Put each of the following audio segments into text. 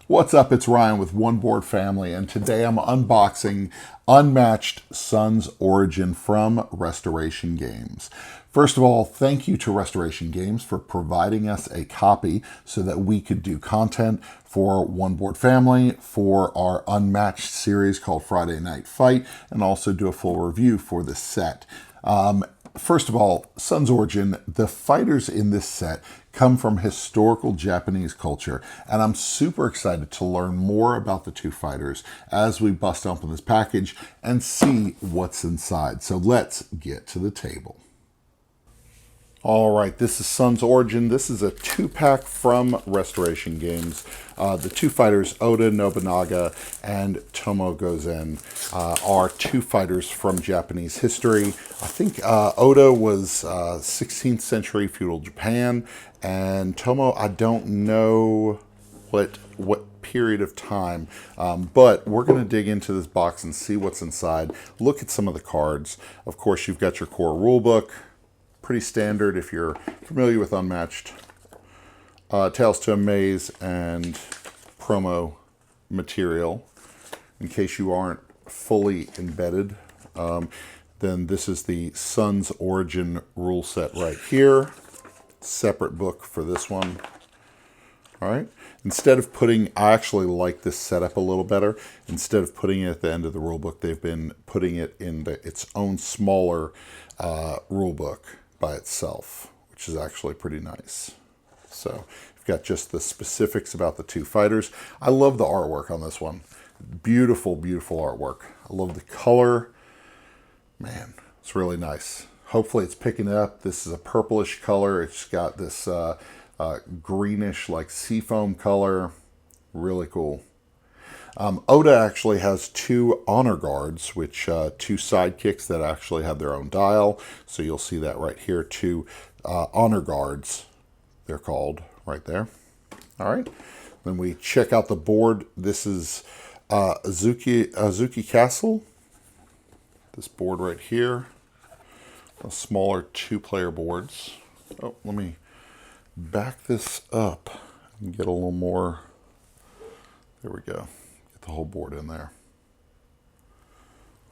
What's up? It's Ryan with One Board Family, and today I'm unboxing Unmatched Sun's Origin from Restoration Games. First of all, thank you to Restoration Games for providing us a copy so that we could do content for One Board Family for our Unmatched series called Friday Night Fight, and also do a full review for the set. First of all, Sun's Origin, the fighters in this set come from historical Japanese culture, and I'm super excited to learn more about the two fighters as we bust open this package and see what's inside. So let's get to the table. All right, this is Sun's Origin. This is a two-pack from Restoration Games. The two fighters, Oda Nobunaga and Tomoe Gozen, are two fighters from Japanese history. I think Oda was 16th century feudal Japan, and Tomoe, I don't know what period of time, but we're going to dig into this box and see what's inside. Look at some of the cards. Of course, you've got your core rulebook. Pretty standard if you're familiar with Unmatched. Tales to Amaze and promo material. In case you aren't fully embedded, then this is the Sun's Origin rule set right here. Separate book for this one. All right. Instead of putting, I actually like this setup a little better. Instead of putting it at the end of the rule book, they've been putting it in its own smaller rule book by itself, which is actually pretty nice. So you've got just the specifics about the two fighters. I love the artwork on this one. Beautiful, beautiful artwork. I love the color. Man, it's really nice. Hopefully it's picking it up. This is a purplish color. It's got this greenish like seafoam color. Really cool. Oda actually has two honor guards, which two sidekicks that actually have their own dial. So you'll see that right here, two honor guards, they're called right there. All right, then we check out the board. This is Azuki Castle. This board right here, a smaller two-player boards. Oh, let me back this up and get a little more. There we go. The whole board in there.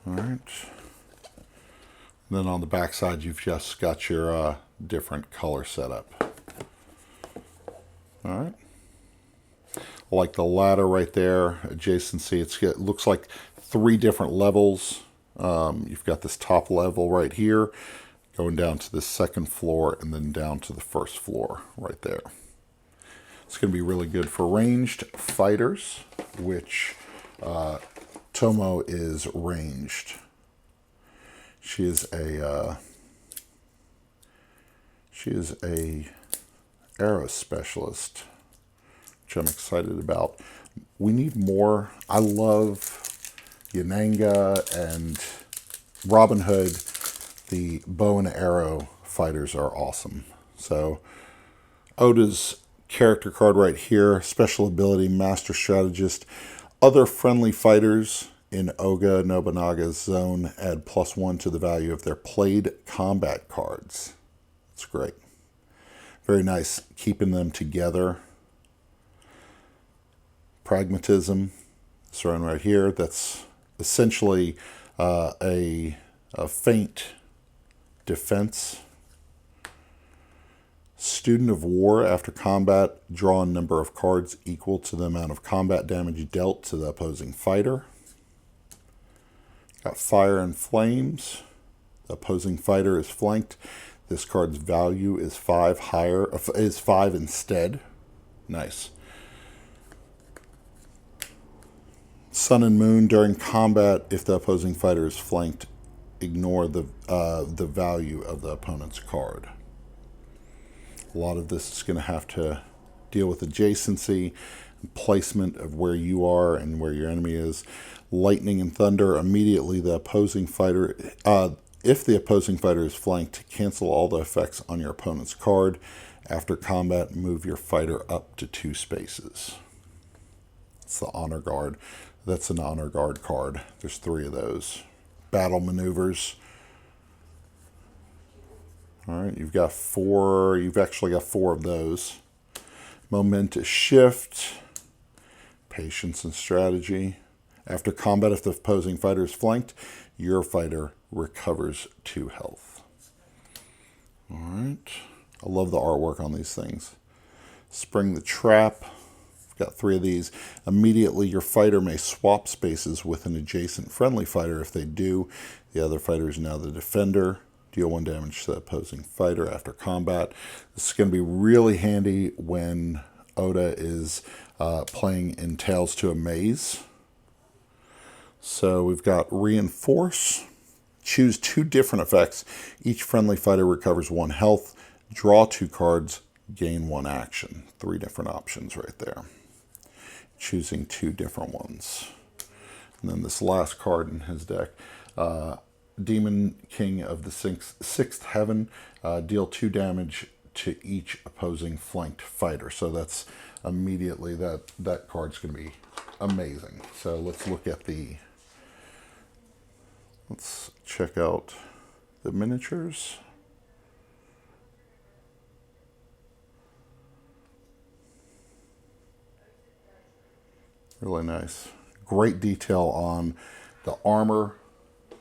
All right. And then on the back side, you've just got your different color setup. All right. I like the ladder right there, adjacency. It looks like three different levels. You've got this top level right here, going down to the second floor, and then down to the first floor right there. It's going to be really good for ranged fighters, which Tomoe is ranged. She is a arrow specialist, which I'm excited about. We need more. I love Yananga and Robin Hood. The bow and arrow fighters are awesome. So Oda's character card right here, special ability, master strategist. Other friendly fighters in Oda Nobunaga's zone add +1 to the value of their played combat cards. That's great. Very nice keeping them together. Pragmatism, this one right here, that's essentially a feint defense. Student of War, after combat, draw a number of cards equal to the amount of combat damage dealt to the opposing fighter. Got Fire and Flames. The opposing fighter is flanked. This card's value is 5 instead. Nice. Sun and Moon, during combat, if the opposing fighter is flanked, ignore the value of the opponent's card. A lot of this is going to have to deal with adjacency, placement of where you are and where your enemy is. Lightning and Thunder, immediately the opposing fighter, if the opposing fighter is flanked, cancel all the effects on your opponent's card. After combat, move your fighter up to 2 spaces. It's the Honor Guard. That's an Honor Guard card. There's 3 of those. Battle Maneuvers. All right, you've got 4. You've actually got 4 of those. Momentous Shift, Patience and strategy. After combat, if the opposing fighter is flanked, your fighter recovers 2 health. All right. I love the artwork on these things. Spring the trap. I've got 3 of these. Immediately, your fighter may swap spaces with an adjacent friendly fighter. If they do, the other fighter is now the defender. Deal 1 damage to the opposing fighter after combat. This is going to be really handy when Oda is playing in Tales to a Maze. So we've got Reinforce. Choose 2 different effects. Each friendly fighter recovers 1 health. Draw 2 cards. Gain 1 action. 3 different options right there. Choosing 2 different ones. And then this last card in his deck. Demon King of the Sixth Heaven. Deal 2 damage to each opposing flanked fighter. So that's immediately, that card's going to be amazing. So let's look at let's check out the miniatures. Really nice. Great detail on the armor.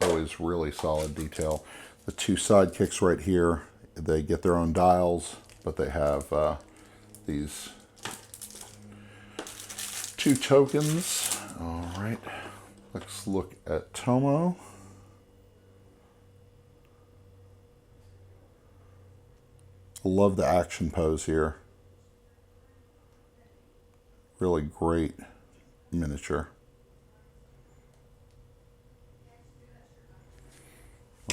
Always really solid detail. The 2 sidekicks right here, they get their own dials, but they have these 2 tokens. All right, let's look at Tomoe. Love the action pose here. Really great miniature.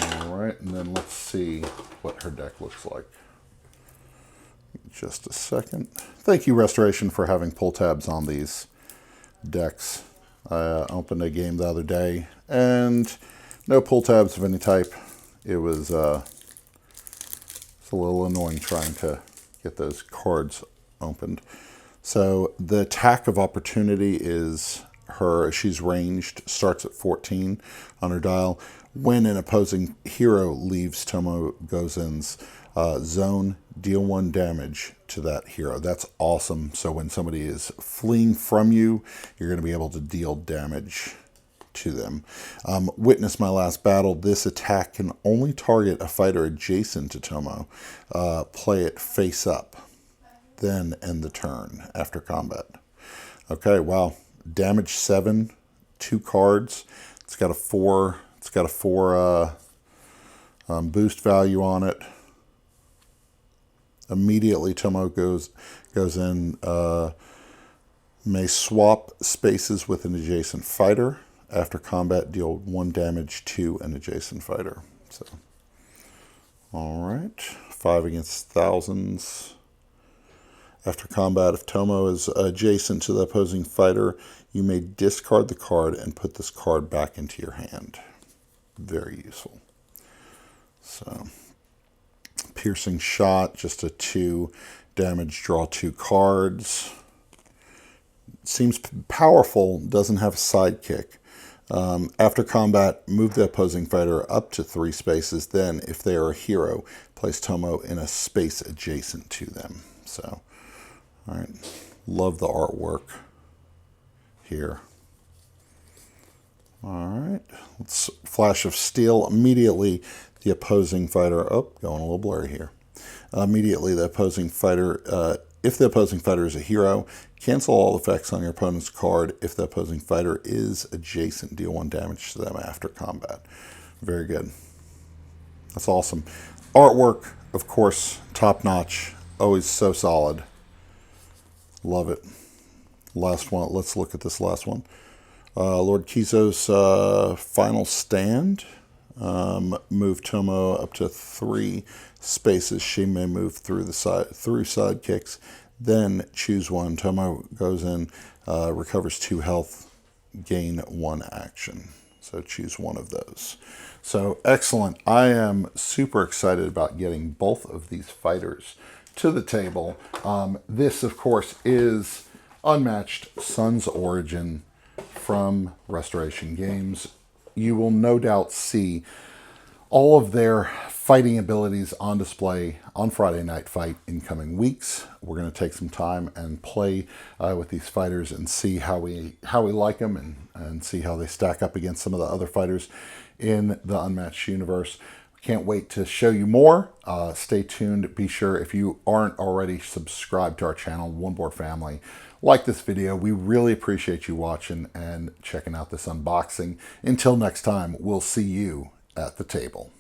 All right, and then let's see what her deck looks like. Just a second. Thank you, Restoration, for having pull tabs on these decks. I opened a game the other day and no pull tabs of any type. It was it's a little annoying trying to get those cards opened. So the attack of opportunity is she's ranged, starts at 14 on her dial. When an opposing hero leaves Tomoe Gozen's zone, deal 1 damage to that hero. That's awesome. So when somebody is fleeing from you, you're going to be able to deal damage to them. Witness my last battle. This attack can only target a fighter adjacent to Tomoe. Play it face up. Then end the turn after combat. Okay, wow. Damage 7, 2 cards. It's got a 4 boost value on it. Immediately, Tomoe goes in. May swap spaces with an adjacent fighter. After combat, deal 1 damage to an adjacent fighter. So, all right. 5 against thousands. After combat, if Tomoe is adjacent to the opposing fighter, you may discard the card and put this card back into your hand. Very useful. So, piercing shot, just a 2 damage, draw 2 cards. Seems powerful, doesn't have a sidekick. After combat, move the opposing fighter up to 3 spaces. Then, if they are a hero, place Tomoe in a space adjacent to them. So, all right. Love the artwork here. All right. Let's Flash of Steel. Immediately, the opposing fighter... Oh, going a little blurry here. Immediately, the opposing fighter... if the opposing fighter is a hero, cancel all effects on your opponent's card. If the opposing fighter is adjacent, deal 1 damage to them after combat. Very good. That's awesome. Artwork, of course, top-notch. Always so solid. Love it. Last one. Let's look at this last one. Lord Kizo's final stand. Move Tomoe up to 3 spaces. She may move through sidekicks. Then choose 1. Tomoe Gozen, recovers 2 health, gain 1 action. So choose one of those. So excellent. I am super excited about getting both of these fighters to the table. This, of course, is Unmatched Sun's Origin from Restoration Games. You will no doubt see all of their fighting abilities on display on Friday Night Fight in coming weeks. We're going to take some time and play with these fighters and see how we like them, and see how they stack up against some of the other fighters in the Unmatched universe. Can't wait to show you more. Stay tuned. Be sure, if you aren't already subscribed to our channel, One Board Family, like this video. We really appreciate you watching and checking out this unboxing. Until next time, we'll see you at the table.